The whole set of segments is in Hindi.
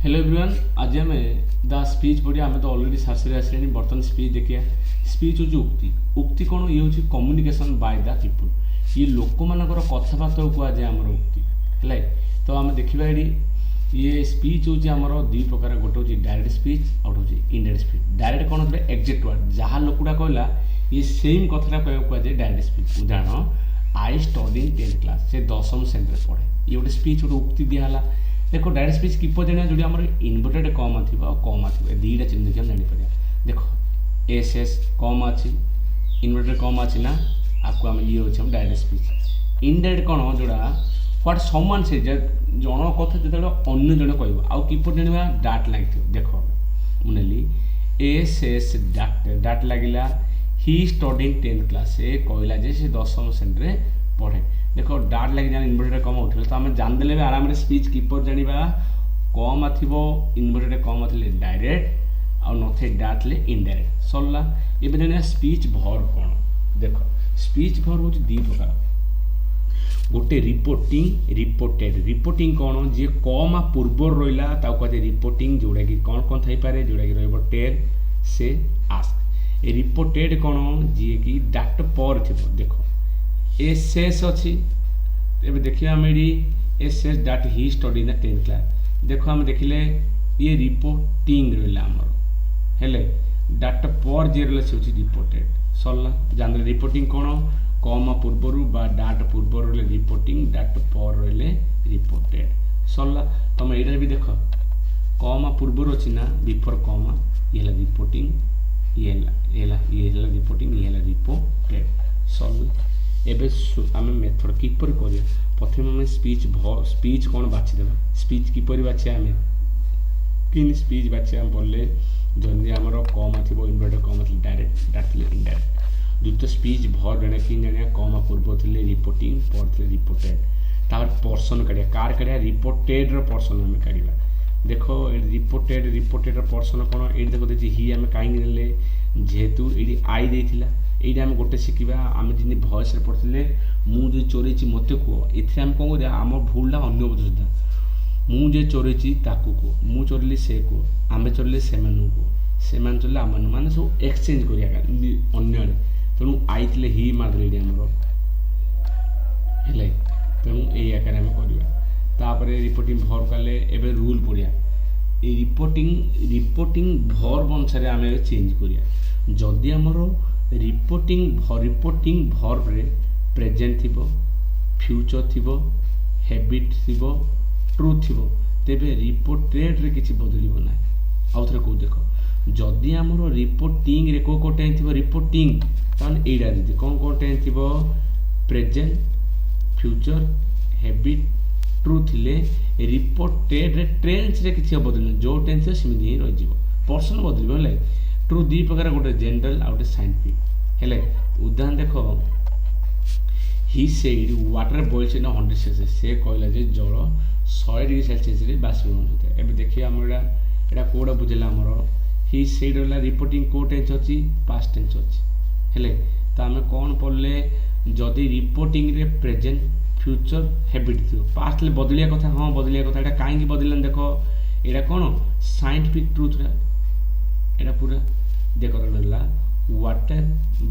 Hello everyone. आज आम द स्पीच पढ़िया। आम तो ऑलरेडी सारे आसले बर्तमान स्पीच देखिए। स्पीच हूँ उक्ति। उक्ति कौन ये हूँ कम्युनिकेशन बाय द पीपुल। ये लोक मानकर कथबार्ता कहुए आमर उक्ति है। तो आम देखा ये स्पीच हूँ आमर दुई प्रकार। गोटे हूँ डायरेक्ट स्पीच और हूँ इनडायरेक्ट स्पीच। डायरेक्ट कौन होता है एक्जेक्ट वर्ड जहाँ लोकटा कहला ये सेम कथा कहुए डायरेक्ट स्पीच। उदाहरण I study in 10th class से 10वीं श्रेणी पढ़े। ये गोटे स्पीच गोटे उक्ति दिहला। देखो डायरेक्ट स्पीच किपर जाना जो आम इनवर्टेड कमा थी कमा थी दुईटा चिन्ह देखिए जापर। देख एस एस कम अच्छी इनवर्टेड कम अच्छी ना आपको आम ये अच्छे डायरेक्ट स्पीच। इनडायरेक्ट कौन जोड़ा व्हाट समवन से जन कथा जो अन्य जन कह आउ किपर जाना डाट लगे। देख मुझे एस एस डाट डाट लगिला ही स्टडी इन 10th क्लास से कहला जे से 10वीं श्रेणी पढ़े। देख डाट लगे जान इनवर्टेड कम उठे तो आम जानदे भी आराम स्पीच किपर जाना कम थी इनवर्टेड कम थे डायरेक्ट आउ थे डाट ले इनडायरेक्ट सरला। ये जाना स्पीच भर कौन। देख स्पीच भर हूँ दी प्रकार। गोटे रिपोर्टिंग रिपोर्टेड। रिपोर्टिंग कौन जी कम पूर्वर रहा कहते रिपोर्टिंग जोड़ा कि कौन कौन थी पारे जोड़ा कि टेल से आस्क। रिपोर्टेड कौन जी कि डाट पर थी। देख एस एस अच्छी देखिए आम एस एस dot he study in the 10th class. देख आम देखिले ये रिपोर्टिंग रहा आमर हेले डाटा पर जे रहा से रिपोर्टेड सरला। जान रिपोर्टिंग कौन कम पूर्वर बा डाट पूर्वर रही रिपोर्टिंग डाट पर रही रिपोर्टेड सरला। तुम यहाँ भी देख कम पूर्वर अच्छी ना बिफोर कम ये रिपोर्टिंग ये रिपोर्टिंग ये रिपोर्टेड सरला। एवं आम मेथड किपर कर प्रथम आम स्पीच कौन बाछीदेव। स्पीच किपर बाछिया आम कि स्पीच बाछिया पढ़ले जल्दी आमर कम थी इनवर्टेड कम थी डायरेक्ट डाट थे इनडायरेक्ट। द्वितीय स्पीच भर जाना कि जाना कम पूर्व थे रिपोर्टिंग पर थे रिपोर्टेड। तार पर्सन काढ़ा कार काढ़ा रिपोर्टेड पर्सन आम काढ़ा। देख रिपोर्टेड रिपोर्टेड पर्सन कौन ये देख देखिए ही आम कहीं जेहेतु ये आई देता ये आम गोटे शिखा आम जी भयस पढ़ते मुझे चोरी मत कह ये आम कौन करा आम भूलटा अन्य बुझा मुझे चोरी कह मु चोरली से कह आम चोरले से चोरले आम मैंने सब एक्सचेंज कर तेणु आई थे ही मारदे आमर है। तेणु यही आकार आम कर रिपोर्टिंग भर कले एवं रूल पढ़िया। रिपोर्टिंग भर अनुसार आम चेंज करिया। जदि आमर रिपोर्टिंग भर प्रेजेंट थी फ्यूचर थी हैबिट थी ट्रू थी तेरे रिपोर्टेड रे किसी बदल ना। आउ थे कौ देख जदि आमर रिपोर्टिंग रे को टेन थी रिपोर्टिंग ताने एडा दीदी कौन कौन टेन थी प्रेजेंट फ्यूचर हैबिट ट्रू थिले रिपोर्टेड रे टेंस रे किसी बदल जो टेंस सेमती ही रही पर्सन बदल है। ट्रू दी प्रकार गोटे जनरल आ गए साइंटिफिक है। उदाहरण देख he said water boils in 100 Celsius से कहला जे जल 100 डिग्री सेल्सियस रे बाष्पीभवन होता है। एबे देखिए आम एटा कोड़ा बुझेला आमर ही सेड वाला रिपोर्टिंग को टेंस अच्छी पास्ट टेंस अच्छी है। तो आम कौन पढ़ले जदि रिपोर्टिंग रे प्रेजेंट फ्यूचर हैबिट थी पास्ट ले बदलिया कथा हाँ बदलिया कथा एटा कहीं बदलन। देख एटा कौन साइंटिफिक ट्रूथ एटा पूरा देख रहा वाटर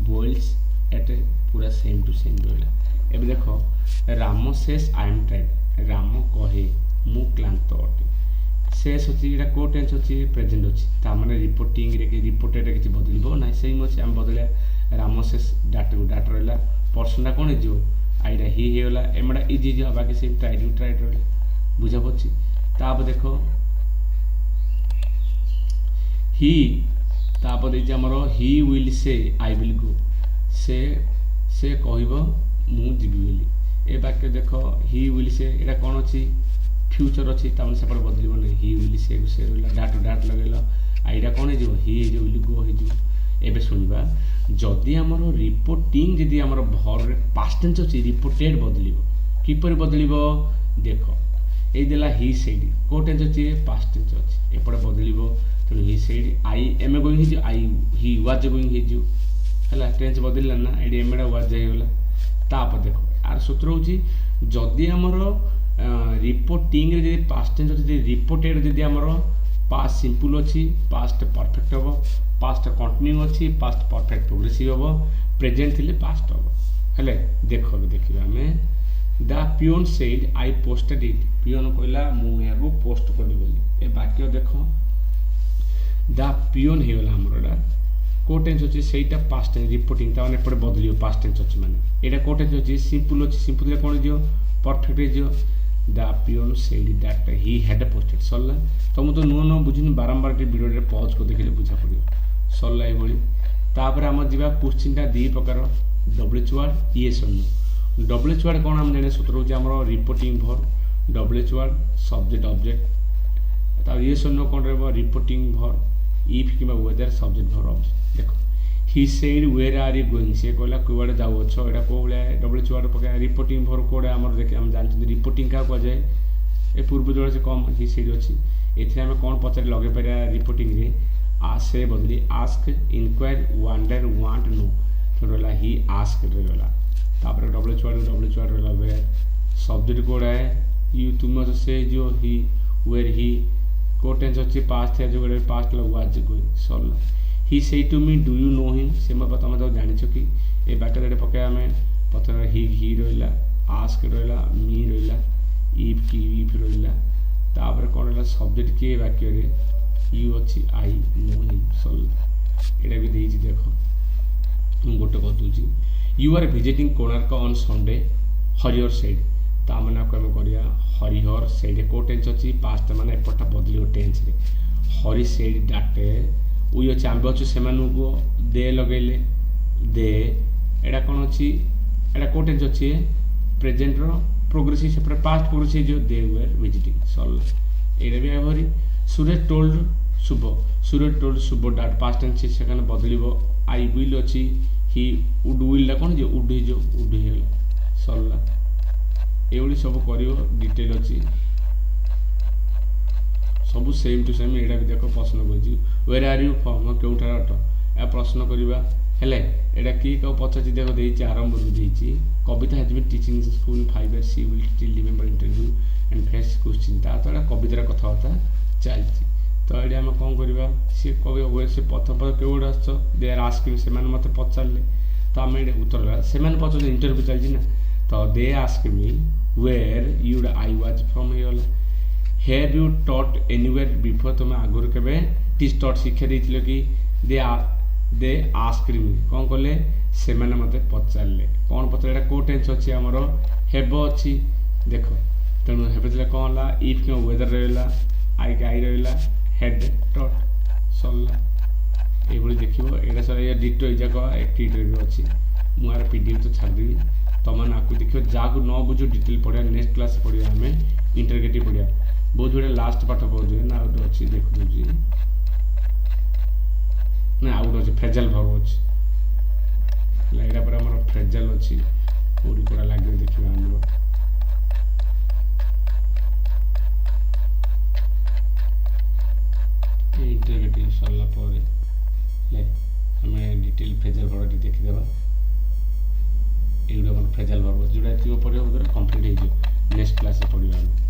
बॉइल्स एट पूरा सेम टू सेम रहा। एबे देख Ram cess I am tired Ram कहे मु क्लांत अटे शेष अच्छी यहाँ को टेंस अच्छी प्रेजेंट अच्छी ताने रिपोर्टिंग रिपोर्टेड किसी बदल ना सेम अच्छे आम बदलिया राम शेष डाट डाट रहा पर्सनटा कौन हो आईटा ही होगा एमटा इजी जो बाकी सेम ट्राइड ट्राइड रहा बुझा पड़ी। तापर देख ही तापर आमर he will say I will go से कह मु जीवी ए वाक्य देख ही विल से यहाँ कौन अच्छी फ्यूचर अच्छी तमें सेपट बदल ना ही विल से रहा डाट डाट लगे आईटा कौन हो विल गो हो। शुणा जदि आमर रिपोर्टिंग जदि आमर भर पास्ट टेंस अच्छी रिपोर्टेड बदल किपर बदल देख ये देला ही सेड को टेंस अच्छी पास्ट टेंस अच्छी एपटे बदल तेणु he said I am going I he was going है टेंस बदल ना ये एम वाज होगा। तापर देख आर सूत्र हूँ जदि आमर रिपोर्टिंग रे जदि पास्ट टेंस अछि रिपोर्टेड जदि हमर पास्ट सिंपल अछि पास्ट परफेक्ट हबो पास्ट कंटिन्यू अछि पास्ट परफेक्ट प्रोग्रेसिव हबो प्रेजेंट थिले पास्ट हबो हेले देखिबा हमें the peon said I posted it peon कहला मु याको पोस्ट करली बोली ए वाक्य देखो द पियोन हे गला हमरडा को टेंस अछि सेटा पास्ट टेंस रिपोर्टिंग ता माने पड़े बदलियो पास्ट टेंस अछि माने एटा को टेंस अछि सिंपल रे कोन दियो परफेक्ट रे दियो the peon said that he had posted सल्ला तुम तो नुआ नुआ बुझिन बारंबार टे वीडियो रे पॉज को देखले बुझा पड़ियो सल्ला ए बोली तापर हम जिबा क्वेश्चन ता दी प्रकार डब्ल्यूएच वर्ड यस और नो डब्ल्यूएच वर्ड कोन हम जाने सूत्र होचे हमरो reporting verb WH word subject object ता यस और नो कोन रहबो रिपोर्टिंग वर्ब इफ किबा वेदर सब्जेक्ट वर्ब ऑब्जेक्ट देखो he said where are you going से कहला कुवाडे जाउ अछो एटा कोले डब्ल्यूएच वर्ड पका रिपोर्टिंग वर्ब कोडे हमर देखि हम जानछि रिपोर्टिंग का को जाय ए पूर्व जोड़ से कम ही सेड अछि एथे हम कोन पचार लगे परिया रिपोर्टिंग रे आ से बदली ask inquire wonder want know थोड़ला ही आस्क रहला तापर डब्ल्यूएच वर्ड रहला वेयर सब्जेक्ट कोड है यू तुम से जो ही वेयर ही को टेंस अछि पास्ट है जो पास्ट ला वाज गोइंग सॉल्व he say to me do you know him से मैं तुम तो जानि कि ए बाटर रे पके हमें पतर ही रहला आस्क रहला मी रहला इफ रहला तापर कोन रहला सब्जेक्ट के वाक्य रे यू अछि आई नो हिम सॉल्व एटा भी देछि देखो हम गोटे कह दूची you are visiting Konark on Sunday Harihar said ता माने कम करिया हरिहर सेड को टेंस अछि पास्ट माने एपटा बदलियो टेंस रे हरि सेड डाटे उई अछि आंबे अछि सेमानु को दे लगेले दे एडा कोन अछि एडा को टेंस अछि प्रेजेंट रो प्रोग्रेसिव से पास्ट प्रोग्रेसिव जो दे वर विजिटिंग सॉल्व एडा भी हरि सूरज टोल्ड शुभ डाट पास्ट टेंस से कने बदलिबो आई विल अछि ही वुड विल ला कोन जे वुड हे जो वुड हे सॉल्व एवली सब करियो डिटेल अछि सब सेम टू सेम एडा भी देखो प्रश्न करछि वेयर आर यू फ्रॉम केउठा अट ए प्रश्न करिबा हेले एडा की को पछछि देखो देछि आरंभ रु देछि Kavita has been teaching in school 5 years she will still remember interview and face question ता तो कवितार कथाबार्ता चलछि तो एडा हम कोन करिबा से कवि वे से प्रथम पर केउड आछो दे आर आस्किंग से माने मते पछारले तो हम एडा उत्तर से माने पछो इंटरव्यू चलछि ना तो they ask me where you'd I was from here have you taught anywhere before तुम आगुर केबे टीच टॉट शिक्षा देथिलो कि दे आस्क्ड मी कोन करले से माने मते पछारले कोन पछारले को टेंस अछि हमरो हेबो अछि देखो तनु हेबेले कोन ला इफ के वेदर रहला आई रहला हेड टॉट सॉल्व एबोली देखिबो एडा सर या डिटो इजाको एक्टिविटी रे अछि मु आर पीडीएफ तो छाड़ देबी तमन आकु देखियो जाकु न बुझो डिटेल पढिया नेक्स्ट क्लास पढिया हमें इंटरगेटिव पढिया बहुत बड़े लास्ट पाठ पढियो ना आउट अछि देखु जी ना आउट अछि फ्रेजल वर्ब अछि लाइरा पर हमर फ्रेजल अछि पूरी पूरा लागे देखिबा हमरो इंटरगेटिव सरला परे ले हमें डिटेल फ्रेजल वर्ब देखि देबा एगुडा मन फ्रेजल वर्ब जोडा थियो पढियो कंप्लीट हे जो नेक्स्ट क्लास पढियो हम